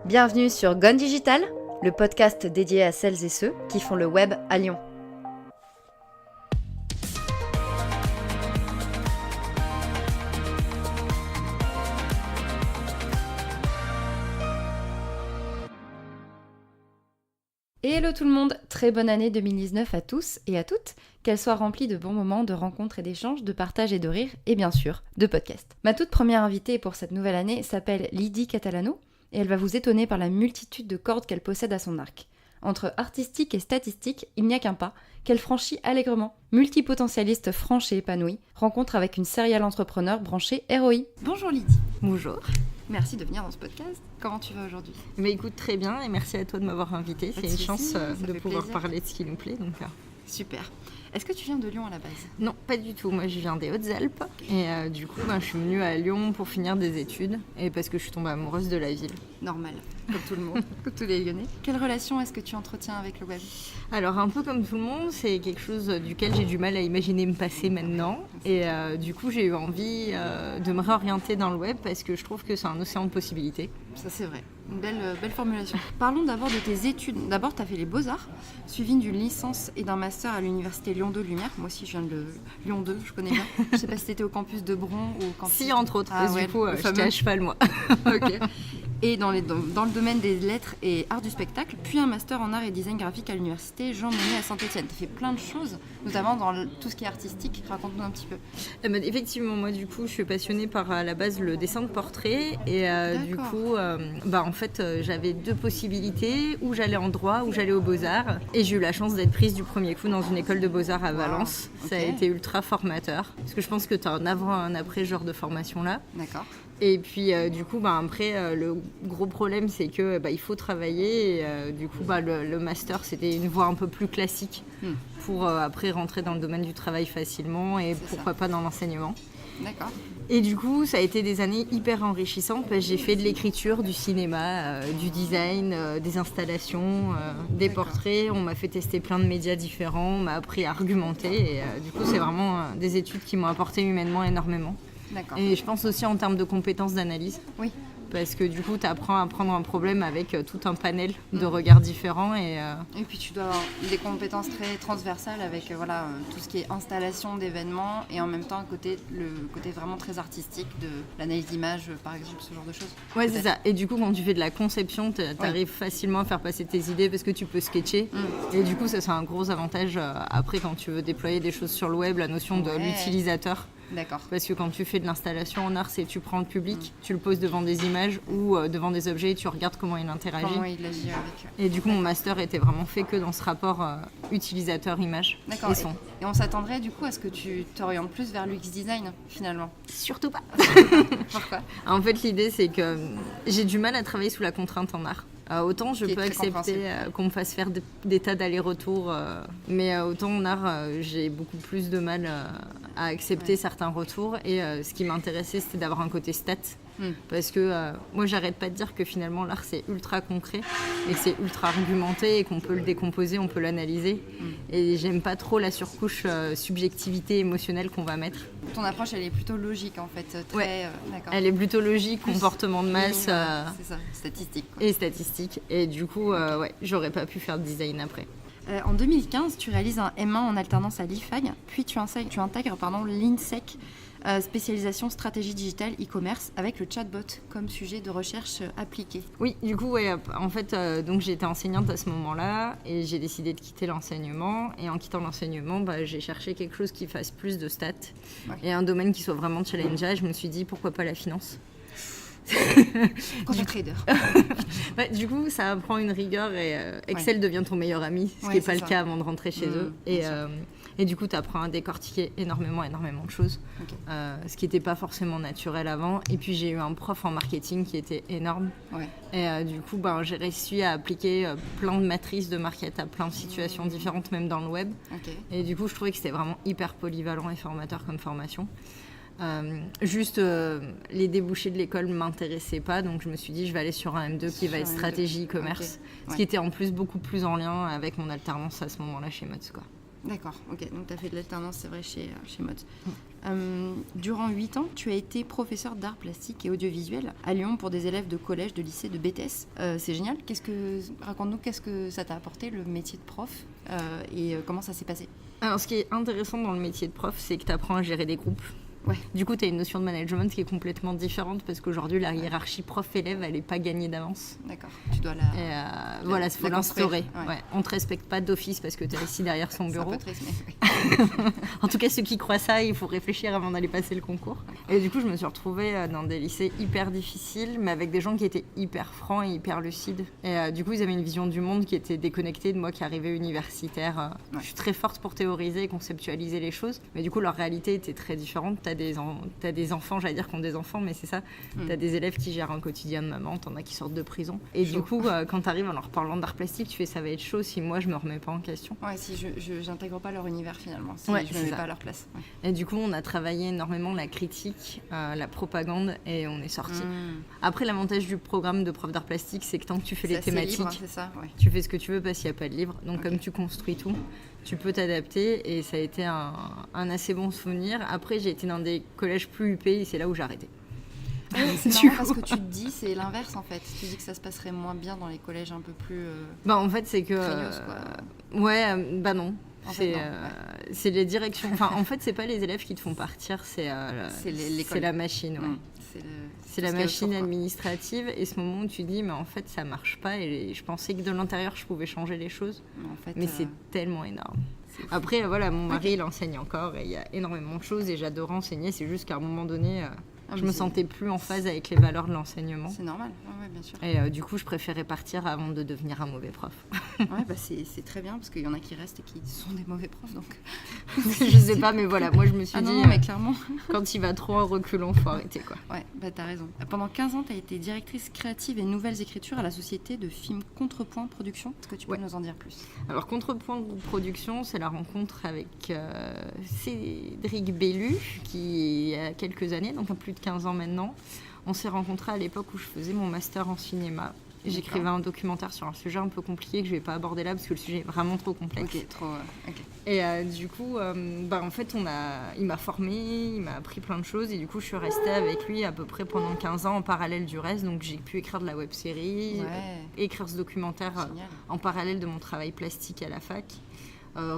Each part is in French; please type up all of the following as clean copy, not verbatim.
Bienvenue sur Gone Digital, le podcast dédié à celles et ceux qui font le web à Lyon. Hello tout le monde, très bonne année 2019 à tous et à toutes, qu'elle soit remplie de bons moments, de rencontres et d'échanges, de partage et de rire, et bien sûr, de podcasts. Ma toute première invitée pour cette nouvelle année s'appelle Lydie Catalano, et elle va vous étonner par la multitude de cordes qu'elle possède à son arc. Entre artistique et statistique, il n'y a qu'un pas, qu'elle franchit allègrement. Multipotentialiste franche et épanouie, rencontre avec une serial entrepreneur branchée ROI. Bonjour Lydie. Bonjour. Merci de venir dans ce podcast. Comment tu vas aujourd'hui ? Mais écoute, très bien et merci à toi de m'avoir invitée. C'est une chance de pouvoir parler de ce qui nous plaît. Donc, Super. Est-ce que tu viens de Lyon à la base ? Non, pas du tout. Moi, je viens des Hautes-Alpes et du coup, je suis venue à Lyon pour finir des études et parce que je suis tombée amoureuse de la ville. Normal, comme tout le monde, comme tous les Lyonnais. Quelle relation est-ce que tu entretiens avec le web ? Alors, un peu comme tout le monde, c'est quelque chose duquel j'ai du mal à imaginer me passer maintenant. Et du coup, j'ai eu envie de me réorienter dans le web parce que je trouve que c'est un océan de possibilités. Ça, c'est vrai. Une belle formulation. Parlons d'abord de tes études. D'abord, tu as fait les Beaux-Arts, suivi d'une licence et d'un master à l'université Lyon 2 Lumière. Moi aussi, je viens de Lyon 2, je connais bien. Je sais pas si tu étais au campus de Bron ou au campus... Si, entre autres. Du coup, j'étais à cheval, moi. Ok. Et dans le domaine des lettres et arts du spectacle, puis un master en art et design graphique à l'université Jean Monnet à Saint-Étienne. Tu as fait plein de choses, notamment dans tout ce qui est artistique. Raconte-nous un petit peu. Effectivement, moi du coup, je suis passionnée par à la base le dessin de portrait et du coup, en fait, j'avais deux possibilités, ou j'allais en droit ou j'allais aux Beaux-Arts. Et j'ai eu la chance d'être prise du premier coup dans une école de Beaux-Arts à Valence. Wow, okay. Ça a été ultra formateur, parce que je pense que tu as un avant et un après genre de formation là. D'accord. Et puis du coup après le gros problème c'est que il faut travailler et du coup le master c'était une voie un peu plus classique pour après rentrer dans le domaine du travail facilement et pourquoi pas dans l'enseignement. D'accord. Et du coup ça a été des années hyper enrichissantes parce que j'ai fait de l'écriture, du cinéma, du design, des installations, des portraits, on m'a fait tester plein de médias différents, on m'a appris à argumenter et du coup c'est vraiment des études qui m'ont apporté humainement énormément. D'accord. Et je pense aussi en termes de compétences d'analyse. Oui. Parce que du coup, tu apprends à prendre un problème avec tout un panel de regards différents. Et puis tu dois avoir des compétences très transversales avec tout ce qui est installation d'événements et en même temps le côté vraiment très artistique de l'analyse d'image, par exemple, ce genre de choses. Ouais, c'est ça. Et du coup, quand tu fais de la conception, tu arrives facilement à faire passer tes idées parce que tu peux sketcher. Et du coup, ça, c'est un gros avantage après quand tu veux déployer des choses sur le web, la notion de l'utilisateur. D'accord. Parce que quand tu fais de l'installation en art, c'est tu prends le public, tu le poses devant des images ou devant des objets et tu regardes comment il interagit. Comment il agit avec. Et du coup, mon master était vraiment fait que dans ce rapport utilisateur-image et son. Et on s'attendrait du coup à ce que tu t'orientes plus vers l'UX design finalement. Surtout pas. Pourquoi ? En fait, l'idée, c'est que j'ai du mal à travailler sous la contrainte en art. Autant je peux accepter qu'on me fasse faire des tas d'allers-retours, mais autant en art, j'ai beaucoup plus de mal à accepter certains retours. Et ce qui m'intéressait, c'était d'avoir un côté stat. Parce que moi, j'arrête pas de dire que finalement, l'art, c'est ultra concret et que c'est ultra argumenté et qu'on peut le décomposer, on peut l'analyser. Et j'aime pas trop la surcouche subjectivité émotionnelle qu'on va mettre. Ton approche, elle est plutôt logique en fait. D'accord. Elle est plutôt logique, comportement de masse. C'est ça, statistique. Et statistique. Et du coup, j'aurais pas pu faire de design après. En 2015, tu réalises un M1 en alternance à l'IFAG, puis tu intègres l'INSEC, spécialisation stratégie digitale e-commerce, avec le chatbot comme sujet de recherche appliquée. Oui, du coup, en fait, donc j'ai été enseignante à ce moment-là et j'ai décidé de quitter l'enseignement. Et en quittant l'enseignement, j'ai cherché quelque chose qui fasse plus de stats et un domaine qui soit vraiment challengeant. Je me suis dit, pourquoi pas la finance ? Quand trader. Du coup, ça apprend une rigueur et Excel devient ton meilleur ami, ce qui n'est pas le cas avant de rentrer chez eux. Et du coup, tu apprends à décortiquer énormément de choses, ce qui n'était pas forcément naturel avant. Et puis, j'ai eu un prof en marketing qui était énorme. Et du coup, j'ai réussi à appliquer plein de matrices de market à plein de situations différentes, même dans le web. Et du coup, je trouvais que c'était vraiment hyper polyvalent et formateur comme formation. Les débouchés de l'école ne m'intéressaient pas, donc je me suis dit je vais aller sur un M2 qui va être stratégie e-commerce, ce qui était en plus beaucoup plus en lien avec mon alternance à ce moment-là chez Mods, quoi. D'accord, ok. Donc tu as fait de l'alternance, c'est vrai, chez Mods. Durant 8 ans, tu as été professeur d'art plastique et audiovisuel à Lyon pour des élèves de collège, de lycée, de BTS. C'est génial. Raconte-nous, qu'est-ce que ça t'a apporté, le métier de prof, et comment ça s'est passé? Alors, ce qui est intéressant dans le métier de prof, c'est que tu apprends à gérer des groupes. Ouais. Du coup, tu as une notion de management qui est complètement différente parce qu'aujourd'hui, la hiérarchie prof-élève, elle n'est pas gagnée d'avance. D'accord. Tu dois voilà, il faut l'instaurer. Ouais. On ne te respecte pas d'office parce que tu es ici derrière son bureau. C'est un peu triste, mais... En tout cas, ceux qui croient ça, il faut réfléchir avant d'aller passer le concours. Et du coup, je me suis retrouvée dans des lycées hyper difficiles, mais avec des gens qui étaient hyper francs et hyper lucides. Et du coup, ils avaient une vision du monde qui était déconnectée de moi qui arrivais universitaire. Je suis très forte pour théoriser et conceptualiser les choses, mais du coup, leur réalité était très différente. T'as des enfants, j'allais dire qui ont des enfants, mais c'est ça. T'as des élèves qui gèrent un quotidien de maman, t'en as qui sortent de prison. Et du coup, quand t'arrives en leur parlant d'art plastique, tu fais ça va être chaud si moi je me remets pas en question. Ouais, si j'intègre pas leur univers finalement, si je me mets pas à leur place. Ouais. Et du coup, on a travaillé énormément la critique, la propagande, et on est sorti. Après, l'avantage du programme de prof d'art plastique, c'est que tant que tu fais les thématiques, libre, c'est ça, ouais. Tu fais ce que tu veux parce qu'il n'y a pas de livre. Donc comme tu construis tout, tu peux t'adapter, et ça a été un assez bon souvenir. Après, j'ai été dans des collèges plus huppés et c'est là où j'ai arrêté. Oui, c'est marrant parce que tu te dis, c'est l'inverse en fait. Tu dis que ça se passerait moins bien dans les collèges un peu plus... en fait, c'est que... non. C'est les directions. Enfin, en fait, c'est pas les élèves qui te font partir, c'est la machine. Ouais. C'est la machine administrative, et ce moment où tu dis, mais en fait, ça marche pas, et je pensais que de l'intérieur, je pouvais changer les choses. Mais c'est tellement énorme. Après, voilà, mon mari, il enseigne encore, et il y a énormément de choses, et j'adore enseigner. C'est juste qu'à un moment donné... je me sentais plus en phase avec les valeurs de l'enseignement. C'est normal, ouais, bien sûr. Et du coup, je préférais partir avant de devenir un mauvais prof. C'est très bien, parce qu'il y en a qui restent et qui sont des mauvais profs, donc... Je sais pas, mais voilà, moi je me suis dit... Non, mais clairement. Quand il va trop en reculant, faut arrêter, quoi. Ouais, t'as raison. Pendant 15 ans, t'as été directrice créative et nouvelles écritures à la société de films Contrepoint Production. Est-ce que tu peux nous en dire plus? Alors, Contrepoint Production, c'est la rencontre avec Cédric Bellu, qui a quelques années, donc plus de 15 ans maintenant. On s'est rencontrés à l'époque où je faisais mon master en cinéma. J'écrivais un documentaire sur un sujet un peu compliqué que je vais pas aborder là parce que le sujet est vraiment trop complexe. Et du coup, en fait, il m'a formée, il m'a appris plein de choses, et du coup, je suis restée avec lui à peu près pendant 15 ans en parallèle du reste. Donc, j'ai pu écrire de la web-série, écrire ce documentaire en parallèle de mon travail plastique à la fac.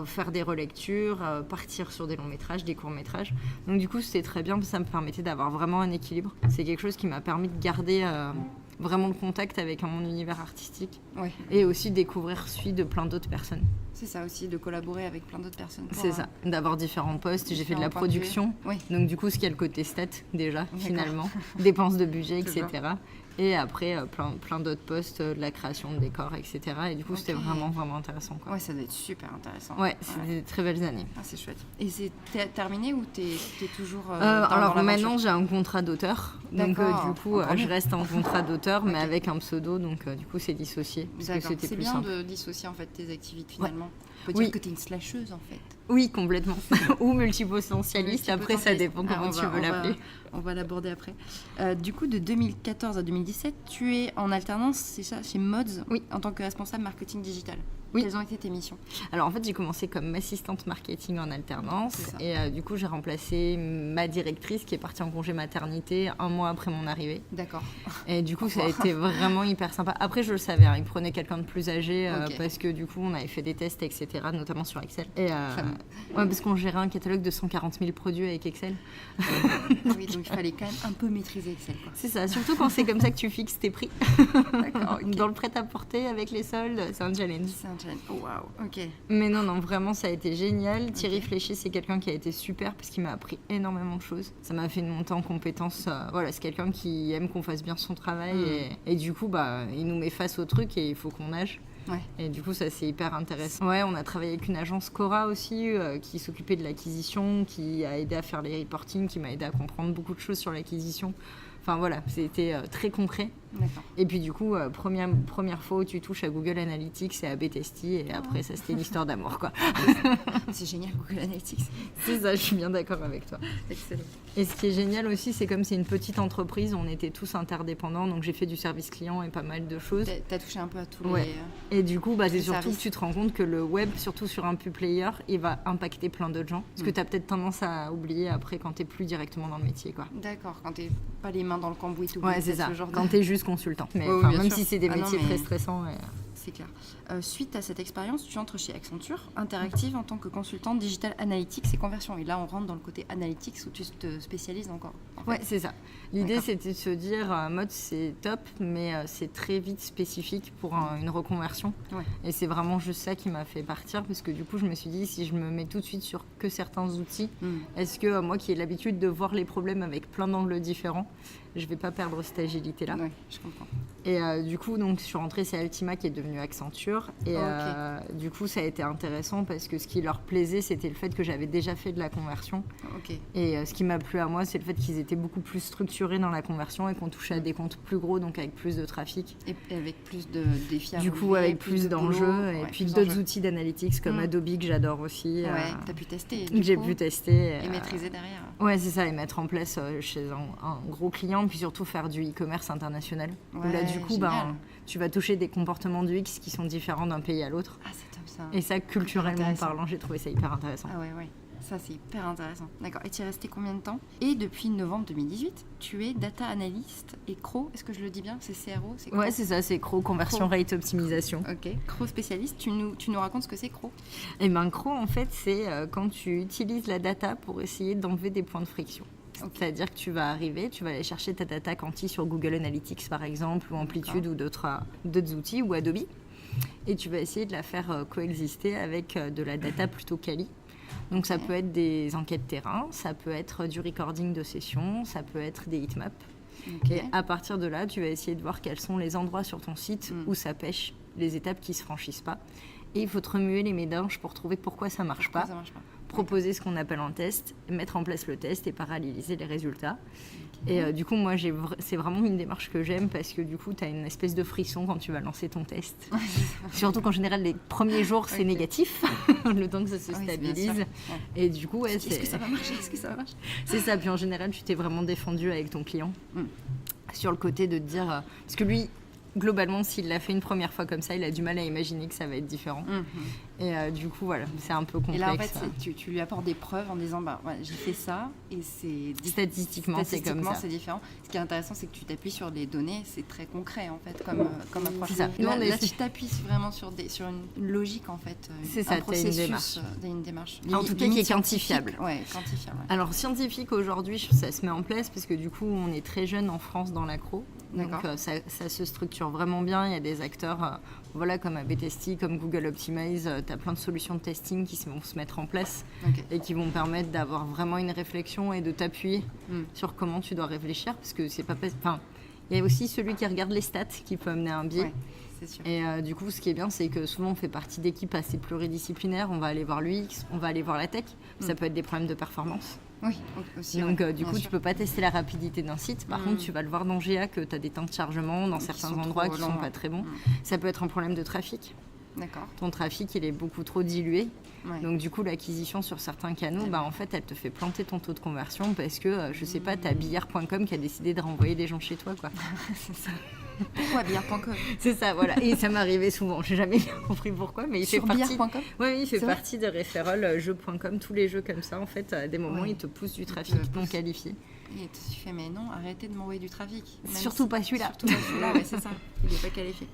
Faire des relectures, partir sur des longs métrages, des courts métrages. Donc du coup, c'était très bien, parce que ça me permettait d'avoir vraiment un équilibre. C'est quelque chose qui m'a permis de garder vraiment le contact avec mon univers artistique, et aussi découvrir celui de plein d'autres personnes. C'est ça aussi, de collaborer avec plein d'autres personnes. C'est ça, d'avoir différents postes. J'ai fait de la production, donc du coup, ce qui a le côté stat déjà, finalement, dépenses de budget, etc. Et après, plein d'autres postes, de la création de décors, etc. Et du coup, c'était vraiment, vraiment intéressant, quoi. Ouais, ça doit être super intéressant. Ouais, c'est des très belles années. Ah, c'est chouette. Et c'est terminé ou t'es toujours alors maintenant, j'ai un contrat d'auteur. Donc du coup, je reste en contrat d'auteur, mais avec un pseudo. Donc du coup, c'est dissocié. C'est bien de dissocier en fait tes activités finalement. On peut dire que t'es une slasheuse en fait. Oui, complètement. Ou multipotentialiste. Après, ça dépend comment tu veux l'appeler. On va l'aborder après. Du coup, de 2014 à 2017, tu es en alternance, c'est ça, chez Mods, en tant que responsable marketing digital. Quelles ont été tes missions? Alors en fait, j'ai commencé comme assistante marketing en alternance, et du coup, j'ai remplacé ma directrice qui est partie en congé maternité un mois après mon arrivée. D'accord. Et du coup, ça a été vraiment hyper sympa. Après, je le savais, il prenait quelqu'un de plus âgé parce que du coup, on avait fait des tests, etc., notamment sur Excel. Et parce qu'on gérait un catalogue de 140 000 produits avec Excel. Oui, donc il fallait quand même un peu maîtriser Excel, quoi. C'est ça, surtout quand c'est comme ça que tu fixes tes prix. D'accord. Dans le prêt-à-porter avec les soldes, c'est un challenge. Oh, wow, ok. Mais non, vraiment, ça a été génial. Thierry Fléchy, c'est quelqu'un qui a été super parce qu'il m'a appris énormément de choses. Ça m'a fait une montée en compétences. C'est quelqu'un qui aime qu'on fasse bien son travail, et du coup, il nous met face au truc et il faut qu'on nage. Et du coup, ça, c'est hyper intéressant. On a travaillé avec une agence Cora aussi, qui s'occupait de l'acquisition, qui a aidé à faire les reporting, qui m'a aidé à comprendre beaucoup de choses sur l'acquisition. Enfin voilà, c'était très concret. D'accord. Et puis du coup, première fois où tu touches à Google Analytics et à Betesty, et après ça c'était une histoire d'amour quoi. C'est génial Google Analytics. C'est ça, je suis bien d'accord avec toi. Excellent. Et ce qui est génial aussi, c'est comme c'est une petite entreprise, on était tous interdépendants, donc j'ai fait du service client et pas mal de choses. T'as touché un peu à tous Et du coup, c'est surtout services. que tu te rends compte que le web, surtout sur un pub player, il va impacter plein d'autres gens. Parce que tu as peut-être tendance à oublier après quand tu n'es plus directement dans le métier, quoi. D'accord, quand t'es pas les mains dans le cambouis tout. Ouais, c'est ça. Ce genre quand t'es juste consultant. Mais même si c'est des métiers très stressants. C'est clair. Suite à cette expérience, tu entres chez Accenture, Interactive, en tant que consultante digital analytics et conversion. Et là, on rentre dans le côté analytics où tu te spécialises encore. Ouais, c'est ça. L'idée, c'était de se dire, mode, c'est top, mais c'est très vite spécifique pour une reconversion. Ouais. Et c'est vraiment juste ça qui m'a fait partir, parce que du coup, je me suis dit, si je me mets tout de suite sur que certains outils, est-ce que moi qui ai l'habitude de voir les problèmes avec plein d'angles différents, je vais pas perdre cette agilité-là. Oui, je comprends. Et du coup, donc, je suis rentrée chez Altima qui est devenue Accenture. Et du coup, ça a été intéressant parce que ce qui leur plaisait, c'était le fait que j'avais déjà fait de la conversion. Et ce qui m'a plu à moi, c'est le fait qu'ils étaient beaucoup plus structurés dans la conversion et qu'on touchait à des comptes plus gros, donc avec plus de trafic. Et avec plus de défis à Du coup, avec plus d'enjeux. Et puis d'autres outils d'analytics comme Adobe que j'adore aussi. Ouais, t'as pu tester. J'ai pu tester. Et maîtriser derrière. Ouais, c'est ça. Et mettre en place chez un gros client, puis surtout faire du e-commerce international. Ouais, là, du coup, tu vas toucher des comportements du X qui sont différents d'un pays à l'autre. Ah, c'est top ça. Et ça, culturellement parlant, j'ai trouvé ça hyper intéressant. Ah ouais. Ça, c'est hyper intéressant. D'accord. Et tu es resté combien de temps ? Et depuis novembre 2018, tu es data analyst et CRO. Est-ce que je le dis bien ? C'est CRO ? C'est ouais, c'est ça. C'est CRO, Conversion Rate Optimisation. Ok. CRO spécialiste. Tu nous racontes ce que c'est CRO ? Eh bien, CRO, en fait, c'est quand tu utilises la data pour essayer d'enlever des points de friction. C'est-à-dire que tu vas arriver, tu vas aller chercher ta data quanti sur Google Analytics, par exemple, ou Amplitude, ou d'autres outils, ou Adobe. Et tu vas essayer de la faire coexister avec de la data plutôt quali. Donc ça peut être des enquêtes terrain, ça peut être du recording de sessions, ça peut être des heatmaps. Et à partir de là, tu vas essayer de voir quels sont les endroits sur ton site où ça pêche, les étapes qui ne se franchissent pas. Et il faut te remuer les méninges pour trouver pourquoi ça ne marche pas. Proposer ce qu'on appelle un test, mettre en place le test et paralléliser les résultats. Et du coup, moi, c'est vraiment une démarche que j'aime parce que du coup, tu as une espèce de frisson quand tu vas lancer ton test. Surtout qu'en général, les premiers jours, c'est négatif, le temps que ça se stabilise. Et du coup, est-ce que ça va marcher ? Est-ce que ça va marcher ? C'est ça. Puis en général, tu t'es vraiment défendu avec ton client sur le côté de te dire... parce que lui... Globalement, s'il l'a fait une première fois comme ça, il a du mal à imaginer que ça va être différent. Et du coup, voilà, c'est un peu complexe. Et là, en fait, tu lui apportes des preuves en disant, j'ai fait ça et c'est... Statistiquement, c'est comme ça. C'est différent. Ce qui est intéressant, c'est que tu t'appuies sur des données. C'est très concret, en fait, comme approche. C'est ça. Là, tu t'appuies vraiment sur une logique, en fait. C'est ça, tu as une démarche. En tout cas, qui est quantifiable. Ouais, quantifiable. Ouais. Alors, scientifique, aujourd'hui, ça se met en place parce que du coup, on est très jeune en France dans l'accro. Donc ça se structure vraiment bien. Il y a des acteurs comme Betesty, comme Google Optimize. Tu as plein de solutions de testing qui vont se mettre en place et qui vont permettre d'avoir vraiment une réflexion et de t'appuyer sur comment tu dois réfléchir. Parce que c'est pas... il y a aussi celui qui regarde les stats qui peut amener un biais. Ouais, c'est sûr. Et du coup, ce qui est bien, c'est que souvent, on fait partie d'équipes assez pluridisciplinaires. On va aller voir l'UX, on va aller voir la tech. Ça peut être des problèmes de performance. Oui, aussi. Donc, du coup, tu peux pas tester la rapidité d'un site. Par contre, tu vas le voir dans GA que tu as des temps de chargement dans certains endroits qui sont pas très bons. Ça peut être un problème de trafic. D'accord. Ton trafic, il est beaucoup trop dilué. Ouais. Donc, du coup, l'acquisition sur certains canaux, en fait, elle te fait planter ton taux de conversion parce que, je sais pas, tu as billard.com qui a décidé de renvoyer des gens chez toi, quoi. C'est ça. Pourquoi billard.com ? C'est ça, voilà. Et ça m'arrivait souvent. J'ai jamais bien compris pourquoi, mais il fait partie. Billard.com ? Oui, il fait partie de referral jeux.com. Tous les jeux comme ça, en fait, à des moments, ils te poussent du trafic non qualifié. Et tu fais, mais non, arrêtez de m'envoyer du trafic. Surtout pas celui-là. Surtout pas celui-là, ouais, c'est ça. Il n'est pas qualifié.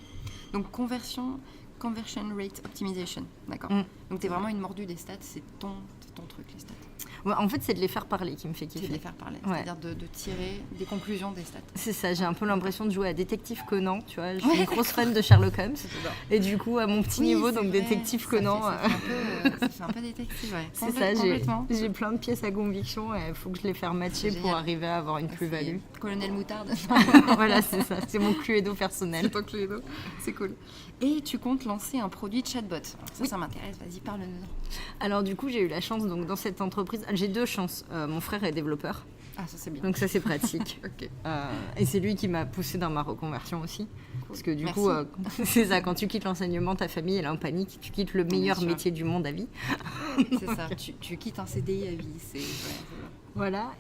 Donc, conversion rate optimization, d'accord. Donc, tu es vraiment une mordue des stats, c'est ton truc, les stats. Ouais, en fait, c'est de les faire parler qui me fait kiffer. C'est de les faire parler, c'est-à-dire de tirer des conclusions des stats. C'est ça, j'ai un peu l'impression de jouer à Détective Conan, tu vois. Je suis une grosse fan de Sherlock Holmes. Et du coup, à mon petit niveau, donc vrai. Détective Conan. Ça fait un peu détective, ouais. C'est ça, j'ai plein de pièces à conviction et il faut que je les fasse matcher pour arriver à avoir une plus-value. Colonel Moutarde. Voilà, c'est ça, c'est mon Cluedo personnel. C'est ton Cluedo, c'est cool. Et tu comptes lancer un produit de chatbot. Alors ça m'intéresse, vas-y, parle-nous. Alors du coup, j'ai eu la chance, donc dans cette entreprise, j'ai deux chances. Mon frère est développeur. Ah, ça c'est bien. Donc ça c'est pratique. Ok. Et c'est lui qui m'a poussée dans ma reconversion aussi. Cool. Parce que du Merci. coup, c'est ça, quand tu quittes l'enseignement, ta famille elle est en panique, tu quittes le meilleur métier du monde à vie. C'est ça, tu quittes un CDI à vie, c'est Voilà,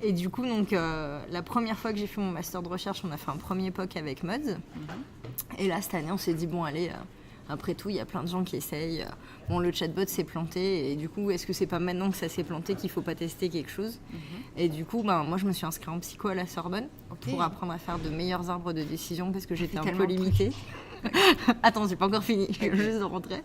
et du coup, donc, la première fois que j'ai fait mon master de recherche, on a fait un premier POC avec Mods. Et là, cette année, on s'est dit, bon, allez, après tout, il y a plein de gens qui essayent. Bon, le chatbot s'est planté, et du coup, est-ce que c'est pas maintenant que ça s'est planté qu'il faut pas tester quelque chose? Et du coup, moi, je me suis inscrite en psycho à la Sorbonne pour apprendre à faire de meilleurs arbres de décision parce que j'étais un peu limitée. Attends, j'ai pas encore fini, je viens juste de rentrer.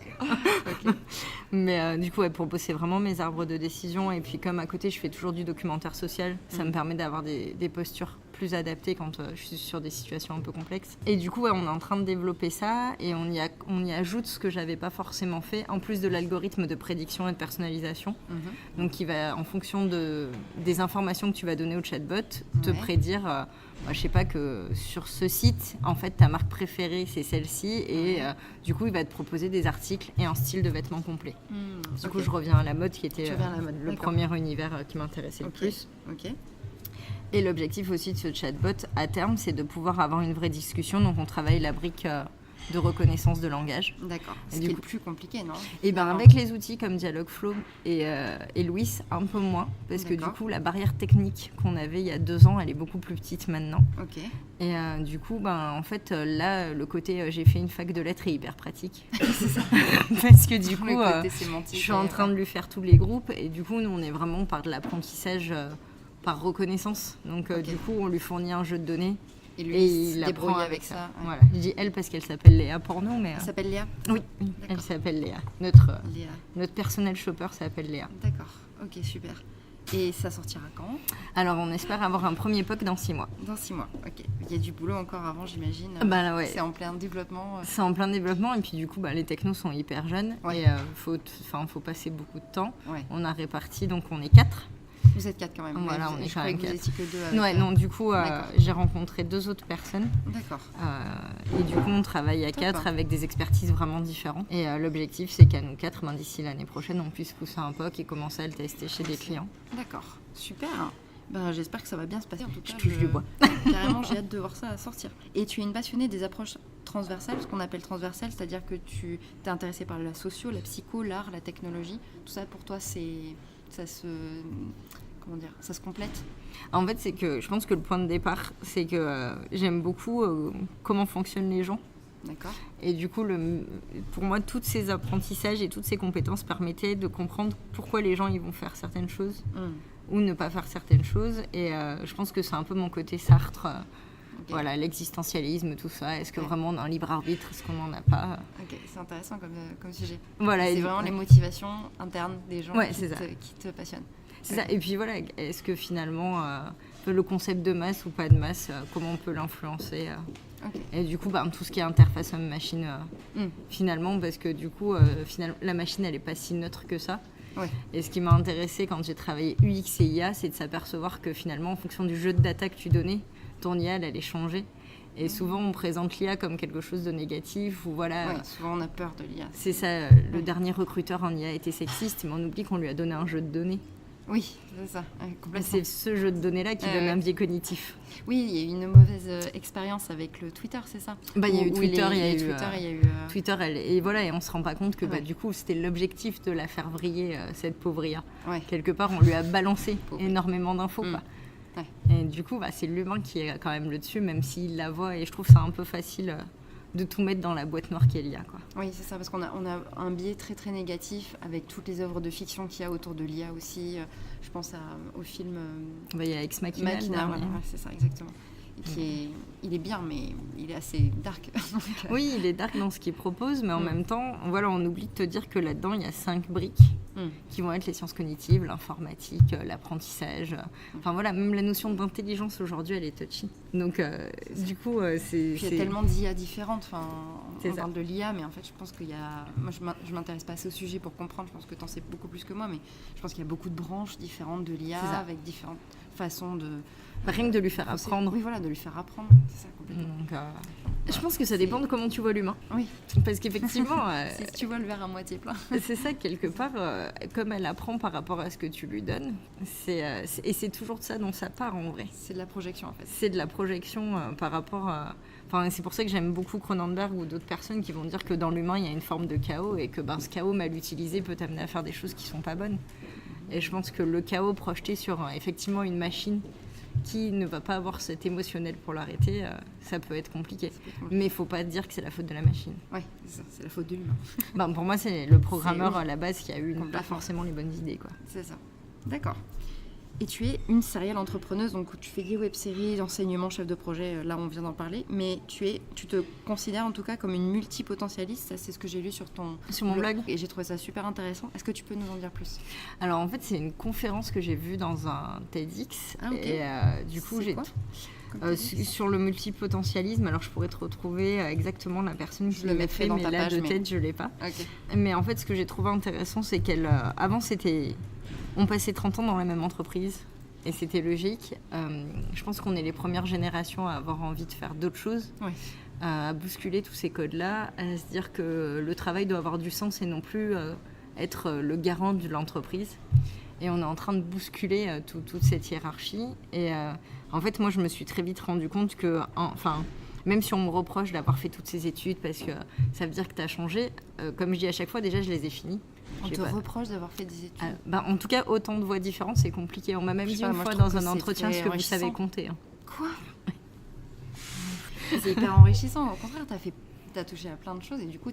Mais du coup, pour bosser vraiment mes arbres de décision, et puis comme à côté, je fais toujours du documentaire social, ça me permet d'avoir des postures plus adaptées quand je suis sur des situations un peu complexes. Et du coup, on est en train de développer ça, et on y ajoute ce que j'avais pas forcément fait, en plus de l'algorithme de prédiction et de personnalisation. Donc, qui va, en fonction des informations que tu vas donner au chatbot, te prédire... je sais pas que sur ce site, en fait, ta marque préférée, c'est celle-ci. Et du coup, il va te proposer des articles et un style de vêtements complet. Du coup, je reviens à la mode, qui était le premier univers qui m'intéressait le plus. Et l'objectif aussi de ce chatbot, à terme, c'est de pouvoir avoir une vraie discussion. Donc, on travaille la brique de reconnaissance de langage. D'accord. C'est le plus compliqué, non? Et bien, avec les outils comme Dialogflow et Louis, un peu moins. Parce que du coup, la barrière technique qu'on avait il y a 2 ans, elle est beaucoup plus petite maintenant. Et du coup, en fait, là, le côté j'ai fait une fac de lettres est hyper pratique. C'est ça. Parce que du coup, je suis en train de lui faire tous les groupes. Et du coup, nous, on est vraiment par de l'apprentissage par reconnaissance. Donc, du coup, on lui fournit un jeu de données. Et lui, il se débrouille avec ça. Voilà. Je dis elle parce qu'elle s'appelle Léa pour nous. Mais, elle s'appelle Léa? Oui, elle s'appelle Léa. Notre personnel shopper s'appelle Léa. D'accord, ok, super. Et ça sortira quand? Alors, on espère avoir un premier POC dans 6 mois. Dans 6 mois, ok. Il y a du boulot encore avant, j'imagine. Ouais. C'est en plein développement. C'est en plein développement, et puis du coup, les technos sont hyper jeunes. Et faut passer beaucoup de temps. On a réparti, donc on est 4. Vous êtes 4 quand même. Voilà, on est quand même 4. Vous étiez que 2 avec non, du coup, j'ai rencontré 2 autres personnes. D'accord. Et du coup, on travaille à 4 avec des expertises vraiment différentes. Et l'objectif, c'est qu'à nous 4, d'ici l'année prochaine, on puisse pousser un POC et commencer à le tester chez des clients. D'accord, super. J'espère que ça va bien se passer. En tout cas, je touche du bois. Carrément, j'ai hâte de voir ça sortir. Et tu es une passionnée des approches transversales, ce qu'on appelle transversales, c'est-à-dire que tu t'es intéressée par la socio, la psycho, l'art, la technologie. Tout ça, pour toi, ça se complète? En fait, c'est que je pense que le point de départ, c'est que j'aime beaucoup comment fonctionnent les gens. D'accord. Et du coup, pour moi, tous ces apprentissages et toutes ces compétences permettaient de comprendre pourquoi les gens ils vont faire certaines choses ou ne pas faire certaines choses. Et je pense que c'est un peu mon côté Sartre. Voilà, l'existentialisme, tout ça. Est-ce que vraiment on a un libre arbitre? Est-ce qu'on n'en a pas? Ok, c'est intéressant comme sujet. Voilà, c'est vraiment les motivations internes des gens qui te passionnent. C'est ça. Et puis voilà, est-ce que finalement, le concept de masse ou pas de masse, comment on peut l'influencer Et du coup, tout ce qui est interface homme-machine, finalement, parce que du coup, la machine, elle n'est pas si neutre que ça. Et ce qui m'a intéressé quand j'ai travaillé UX et IA, c'est de s'apercevoir que finalement, en fonction du jeu de data que tu donnais, ton IA, elle allait changer. Et souvent, on présente l'IA comme quelque chose de négatif. Ou voilà, souvent, on a peur de l'IA. C'est ça, le dernier recruteur en IA était sexiste, mais on oublie qu'on lui a donné un jeu de données. Oui, c'est ça, complètement. C'est ce jeu de données-là qui donne un biais cognitif. Oui, il y a eu une mauvaise expérience avec le Twitter, c'est ça? Il y a eu Twitter, il y a eu Twitter, et voilà, et on se rend pas compte que du coup, c'était l'objectif de la faire vriller, cette pauvre IA. Quelque part, on lui a balancé énormément d'infos, quoi. Et du coup, c'est l'humain qui est quand même le dessus, même s'il la voit, et je trouve ça un peu facile de tout mettre dans la boîte noire qu'est l'IA, quoi. Oui, c'est ça, parce qu'on a un biais très très négatif avec toutes les œuvres de fiction qu'il y a autour de l'IA aussi. Je pense au film... Il y a Ex Machina. C'est ça, exactement. Il est bien, mais il est assez dark. Oui, il est dark dans ce qu'il propose, mais en même temps, on oublie de te dire que là-dedans, il y a 5 briques qui vont être les sciences cognitives, l'informatique, l'apprentissage. Enfin voilà, même la notion d'intelligence aujourd'hui, elle est touchy. Donc, du coup, c'est... Puis il y a tellement d'IA différentes. On parle de l'IA, mais en fait, je pense qu'il y a... Moi, je m'intéresse pas assez au sujet pour comprendre. Je pense que tu en sais beaucoup plus que moi, mais je pense qu'il y a beaucoup de branches différentes de l'IA avec différentes façons de... Rien que de lui faire apprendre. Oui, voilà, de lui faire apprendre. C'est ça, complètement. Donc, Je pense que ça dépend de comment tu vois l'humain. Oui. Parce qu'effectivement... si tu vois le verre à moitié plein. C'est ça, quelque part, comme elle apprend par rapport à ce que tu lui donnes. Et c'est toujours de ça dont ça part, en vrai. C'est de la projection, en fait. C'est de la projection par rapport à... Enfin, c'est pour ça que j'aime beaucoup Cronenberg ou d'autres personnes qui vont dire que dans l'humain, il y a une forme de chaos et que ce chaos mal utilisé peut t'amener à faire des choses qui sont pas bonnes. Et je pense que le chaos projeté sur effectivement une machine qui ne va pas avoir cet émotionnel pour l'arrêter, ça peut être compliqué. Mais il faut pas dire que c'est la faute de la machine. Oui, c'est la faute de l'humain. Pour moi, c'est le programmeur à la base qui a eu pas forcément les bonnes idées, quoi. C'est ça. D'accord. Et tu es une serial entrepreneuse, donc tu fais des web-séries, d'enseignement, chef de projet, là on vient d'en parler, mais tu te considères en tout cas comme une multipotentialiste, ça c'est ce que j'ai lu sur mon blog. Et j'ai trouvé ça super intéressant. Est-ce que tu peux nous en dire plus ? Alors en fait c'est une conférence que j'ai vue dans un TEDx, et du coup j'ai sur le multipotentialisme. Alors je pourrais te retrouver exactement la personne qui l'a fait, mais là de tête je l'ai pas. Okay. Mais en fait ce que j'ai trouvé intéressant c'est qu'elle, avant on passait 30 ans dans la même entreprise et c'était logique. Je pense qu'on est les premières générations à avoir envie de faire d'autres choses, à bousculer tous ces codes-là, à se dire que le travail doit avoir du sens et non plus être le garant de l'entreprise. Et on est en train de bousculer toute cette hiérarchie. Et en fait, moi, je me suis très vite rendu compte que... même si on me reproche d'avoir fait toutes ces études parce que ça veut dire que tu as changé, comme je dis à chaque fois, déjà, je les ai finies. On te reproche d'avoir fait des études en tout cas, autant de voix différentes, c'est compliqué. On m'a même dit une fois dans un entretien ce que vous savez compter. Hein. Quoi ? C'est hyper enrichissant. Au contraire, t'as touché à plein de choses et du coup,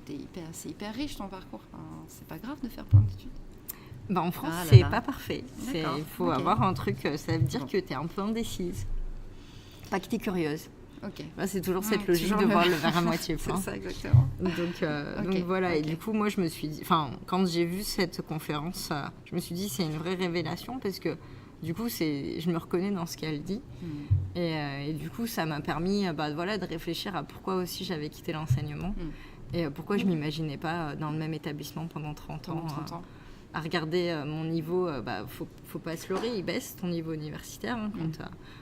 c'est hyper riche ton parcours. Enfin, c'est pas grave de faire plein d'études. En France, c'est pas parfait. Il faut avoir un truc, ça veut dire que t'es un peu indécise. Pas que t'es curieuse. Okay. C'est toujours cette logique de voir le verre à moitié plein. C'est ça, exactement. Donc voilà, et du coup, moi, je me suis dit... quand j'ai vu cette conférence, je me suis dit, c'est une vraie révélation parce que, du coup, je me reconnais dans ce qu'elle dit. Et du coup, ça m'a permis de réfléchir à pourquoi aussi j'avais quitté l'enseignement et pourquoi je ne m'imaginais pas dans le même établissement pendant 30 ans. À regarder mon niveau, faut pas se leurrer, il baisse ton niveau universitaire.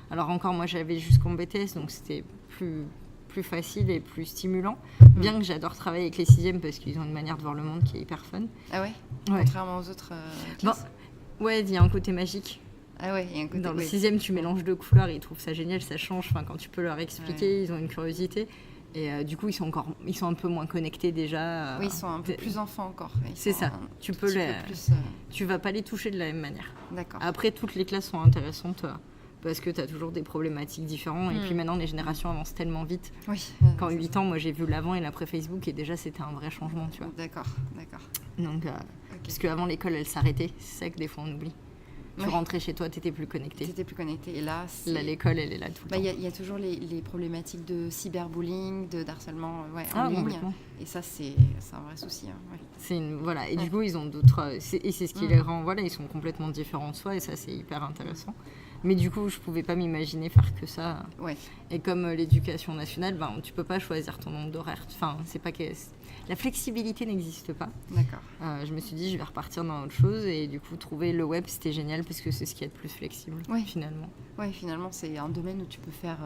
Alors encore, moi j'avais jusqu'en BTS, donc c'était plus facile et plus stimulant. Bien que j'adore travailler avec les 6e parce qu'ils ont une manière de voir le monde qui est hyper fun. Ah ouais, contrairement aux autres classes. Ouais, il y a un côté magique. Ah ouais, il y a un côté... Dans le 6e, tu mélanges deux couleurs, ils trouvent ça génial, ça change. Quand tu peux leur expliquer, ils ont une curiosité. Et du coup, ils sont un peu moins connectés déjà. Oui, ils sont un peu plus enfants encore. C'est ça. Tu vas pas les toucher de la même manière. D'accord. Après, toutes les classes sont intéressantes parce que tu as toujours des problématiques différentes. Et puis maintenant, les générations avancent tellement vite. Oui. Qu'en 8 ans, moi, j'ai vu l'avant et l'après Facebook et déjà, c'était un vrai changement, tu vois. D'accord. Donc, parce qu'avant, l'école, elle s'arrêtait. C'est ça que des fois, on oublie. Tu rentrais chez toi, tu étais plus connecté. Et là, l'école, elle est là tout le temps. Il y a toujours les problématiques de cyberbullying, d'harcèlement en ligne. Et ça, c'est un vrai souci. Et du coup, ils ont d'autres... Et c'est ce qui les rend... Ils sont complètement différents de soi et ça, c'est hyper intéressant. Mais du coup, je pouvais pas m'imaginer faire que ça. Et comme l'éducation nationale, tu peux pas choisir ton nombre d'horaires. C'est pas que... La flexibilité n'existe pas. D'accord. Je me suis dit, je vais repartir dans autre chose. Et du coup, trouver le web, c'était génial parce que c'est ce qui est le plus flexible, finalement. Oui, finalement, c'est un domaine où tu peux faire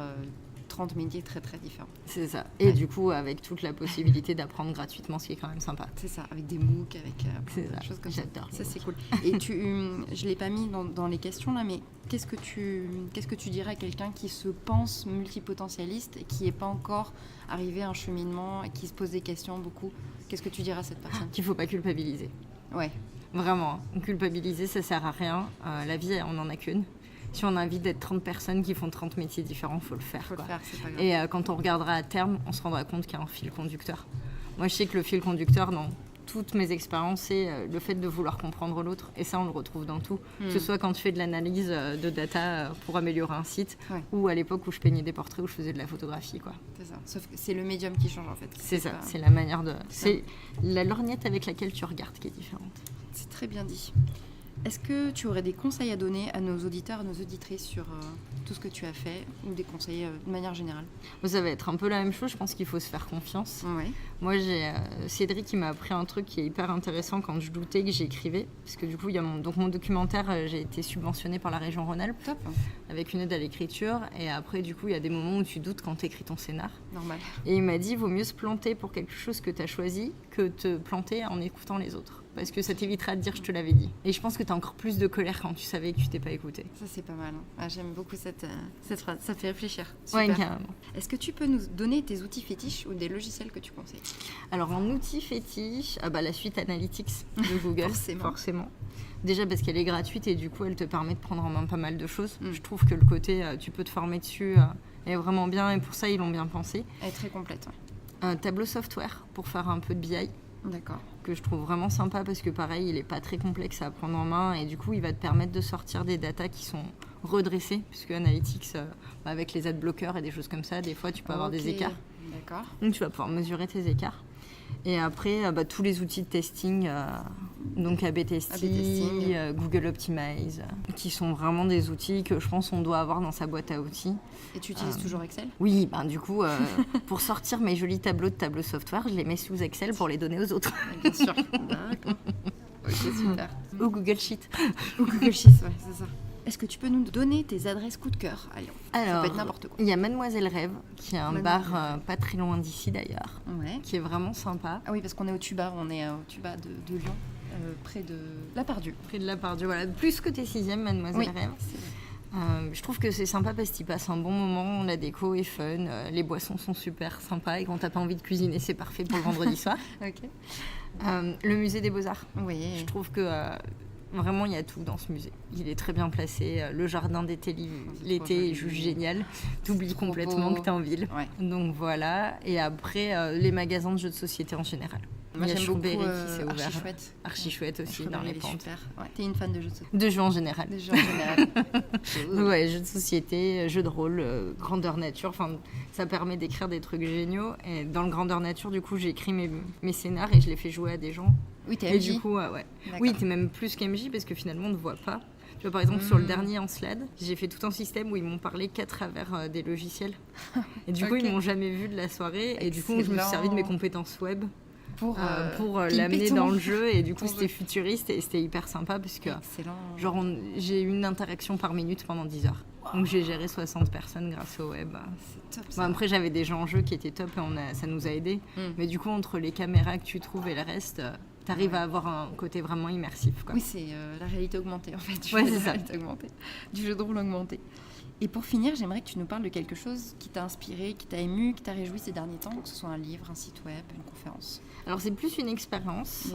30 métiers très, très différents. C'est ça. Et du coup, avec toute la possibilité d'apprendre gratuitement, ce qui est quand même sympa. C'est ça, avec des MOOC, avec plein de choses comme ça. J'adore. Ça, c'est cool. Et je ne l'ai pas mis dans les questions, là, mais qu'est-ce que tu dirais à quelqu'un qui se pense multipotentialiste et qui n'est pas encore arrivé à un cheminement et qui se pose des questions beaucoup? Qu'est-ce que tu dirais à cette personne? Qu'il ne faut pas culpabiliser. Ouais. Vraiment. Culpabiliser, ça ne sert à rien. La vie, on n'en a qu'une. Si on a envie d'être 30 personnes qui font 30 métiers différents, il faut le faire. C'est pas grave. Et quand on regardera à terme, on se rendra compte qu'il y a un fil conducteur. Moi, je sais que le fil conducteur, dans toutes mes expériences, c'est le fait de vouloir comprendre l'autre. Et ça, on le retrouve dans tout. Que ce soit quand tu fais de l'analyse de data pour améliorer un site, ou à l'époque où je peignais des portraits, où je faisais de la photographie. C'est ça. Sauf que c'est le médium qui change, en fait. C'est ça. C'est la manière de... C'est la lorgnette avec laquelle tu regardes qui est différente. C'est très bien dit. Est-ce que tu aurais des conseils à donner à nos auditeurs, à nos auditrices sur tout ce que tu as fait, ou des conseils de manière générale? Ça va être un peu la même chose, je pense qu'il faut se faire confiance. Ouais. Moi, j'ai Cédric qui m'a appris un truc qui est hyper intéressant quand je doutais que j'écrivais. Parce que du coup, il y a mon documentaire, j'ai été subventionnée par la région Rhône-Alpes. Top. Avec une aide à l'écriture. Et après, du coup, il y a des moments où tu doutes quand tu écris ton scénar. Normal. Et il m'a dit, vaut mieux se planter pour quelque chose que tu as choisi que te planter en écoutant les autres. Parce que ça t'évitera de dire je te l'avais dit. Et je pense que tu as encore plus de colère quand tu savais que tu t'es pas écouté. Ça, c'est pas mal. J'aime beaucoup cette phrase. Ça fait réfléchir. Super. Ouais, carrément. Est-ce que tu peux nous donner tes outils fétiches ou des logiciels que tu conseilles? Alors, en outil fétiche, la suite Analytics de Google. Forcément. Déjà parce qu'elle est gratuite et du coup, elle te permet de prendre en main pas mal de choses. Je trouve que le côté, tu peux te former dessus, est vraiment bien. Et pour ça, ils l'ont bien pensé. Elle est très complète. Tableau Software pour faire un peu de BI. D'accord. Que je trouve vraiment sympa parce que pareil, il n'est pas très complexe à prendre en main et du coup, il va te permettre de sortir des datas qui sont redressées puisque Analytics, avec les adblockers et des choses comme ça, des fois, tu peux avoir des écarts. D'accord. Donc, tu vas pouvoir mesurer tes écarts. Et après, tous les outils de testing, donc A/B testing, Google Optimize, qui sont vraiment des outils que je pense on doit avoir dans sa boîte à outils. Et tu utilises toujours Excel? Oui, du coup, pour sortir mes jolis tableaux de tableau software, je les mets sous Excel pour les donner aux autres. Bien sûr. D'accord. Ok, super. Ou Google Sheet. Ou Google Sheet, ouais, c'est ça. Est-ce que tu peux nous donner tes adresses coup de cœur à Lyon? Alors, ça peut être n'importe quoi. Il y a Mademoiselle Rêve, qui est un bar pas très loin d'ici d'ailleurs, qui est vraiment sympa. Ah oui, parce qu'on est au Tuba, au Tuba de Lyon, près de La Part-Dieu. Près de La Part-Dieu, voilà. Plus côté 6e, Mademoiselle Rêve. Je trouve que c'est sympa parce qu'il passe un bon moment, la déco est fun, les boissons sont super sympas et quand t'as pas envie de cuisiner, c'est parfait pour le vendredi soir. Ok. Le musée des Beaux-Arts. Oui. Je trouve que vraiment il y a tout dans ce musée. Il est très bien placé, le jardin d'été l'été est juste génial. T'oublies complètement que t'es en ville. Ouais. Donc voilà. Et après les magasins de jeux de société en général. Moi j'aime beaucoup Archi-chouette. Archi-chouette aussi dans les pentes. Ouais. T'es une fan de jeux de société? De jeux en général. De jeux en général. Ouais, jeux de société, jeux de rôle, grandeur nature. Enfin, ça permet d'écrire des trucs géniaux. Et dans le grandeur nature, du coup, j'ai écrit mes scénars et je les fais jouer à des gens. Oui, t'es MJ. Et du coup, ouais. Oui, t'es même plus qu'MJ parce que finalement, on ne voit pas. Tu vois, par exemple, sur le dernier Encelade, j'ai fait tout un système où ils m'ont parlé qu'à travers des logiciels. Et du coup, ils m'ont jamais vu de la soirée. Excellent. Et du coup, je me suis servi de mes compétences web pour l'amener dans le jeu. Et du coup, c'était futuriste et c'était hyper sympa parce que genre, j'ai eu une interaction par minute pendant 10 heures. Donc j'ai géré 60 personnes grâce au web. C'est top, ça. Après, j'avais des gens en jeu qui étaient top et ça nous a aidés. Mais du coup, entre les caméras que tu trouves et le reste, t'arrives à avoir un côté vraiment immersif. Quoi. Oui, c'est la réalité augmentée en fait. C'est ça. Du jeu de rôle augmenté. Et pour finir, j'aimerais que tu nous parles de quelque chose qui t'a inspiré, qui t'a ému, qui t'a réjoui ces derniers temps, que ce soit un livre, un site web, une conférence. Alors c'est plus une expérience.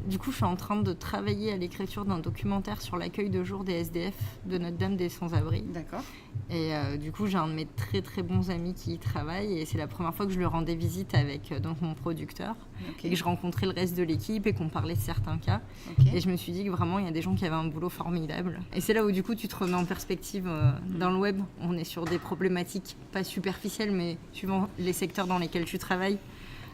Du coup, je suis en train de travailler à l'écriture d'un documentaire sur l'accueil de jour des SDF de Notre-Dame des Sans-Abris. D'accord. Et du coup, j'ai un de mes très très bons amis qui y travaille et c'est la première fois que je lui rendais visite avec donc mon producteur et que je rencontrais le reste de l'équipe et qu'on parlait de certains cas. Et je me suis dit que vraiment, il y a des gens qui avaient un boulot formidable. Et c'est là où du coup, tu te remets en perspective dans le web. On est sur des problématiques pas superficielles, mais suivant les secteurs dans lesquels tu travailles.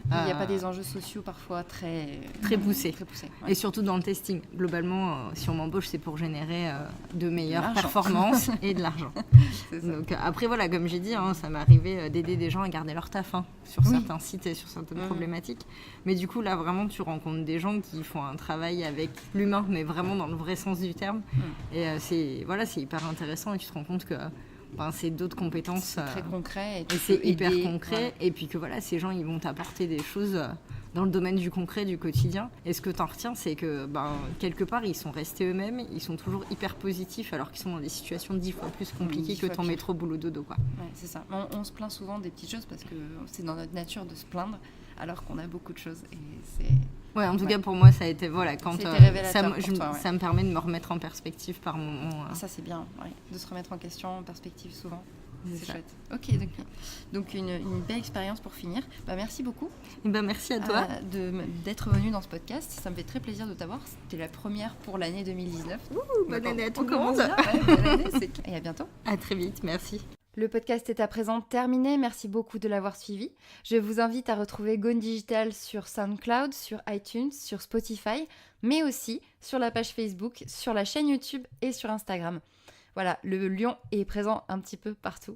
Il n'y a pas des enjeux sociaux parfois très poussés. Ouais. Et surtout dans le testing. Globalement, si on m'embauche, c'est pour générer de meilleures performances et de l'argent. Donc, après, voilà, comme j'ai dit, ça m'est arrivé d'aider des gens à garder leur taf sur certains sites et sur certaines problématiques. Mais du coup, là, vraiment, tu rencontres des gens qui font un travail avec l'humain, mais vraiment dans le vrai sens du terme. Et c'est hyper intéressant et tu te rends compte que c'est d'autres compétences. C'est très concret. Et c'est hyper concret. Ouais. Et puis que ces gens, ils vont t'apporter des choses dans le domaine du concret, du quotidien. Et ce que tu en retiens, c'est que quelque part, ils sont restés eux-mêmes. Ils sont toujours hyper positifs alors qu'ils sont dans des situations 10 fois plus compliquées que ton métro boulot dodo. Quoi. Ouais, c'est ça. On se plaint souvent des petites choses parce que c'est dans notre nature de se plaindre alors qu'on a beaucoup de choses. Et c'est... Ouais, en tout cas pour moi ça a été quand ça me permet de me remettre en perspective par moment. Ça c'est bien, de se remettre en question, en perspective souvent. C'est chouette. Ok, donc une belle expérience pour finir. Merci beaucoup. Merci à toi d'être venu dans ce podcast. Ça me fait très plaisir de t'avoir. C'était la première pour l'année 2019. Bonne année à tout le monde. Bonne année, et à bientôt. À très vite, merci. Le podcast est à présent terminé, merci beaucoup de l'avoir suivi. Je vous invite à retrouver Gone Digital sur SoundCloud, sur iTunes, sur Spotify, mais aussi sur la page Facebook, sur la chaîne YouTube et sur Instagram. Voilà, le lion est présent un petit peu partout.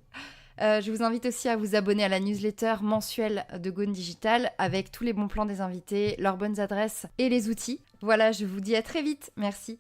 Je vous invite aussi à vous abonner à la newsletter mensuelle de Gone Digital avec tous les bons plans des invités, leurs bonnes adresses et les outils. Voilà, je vous dis à très vite, merci.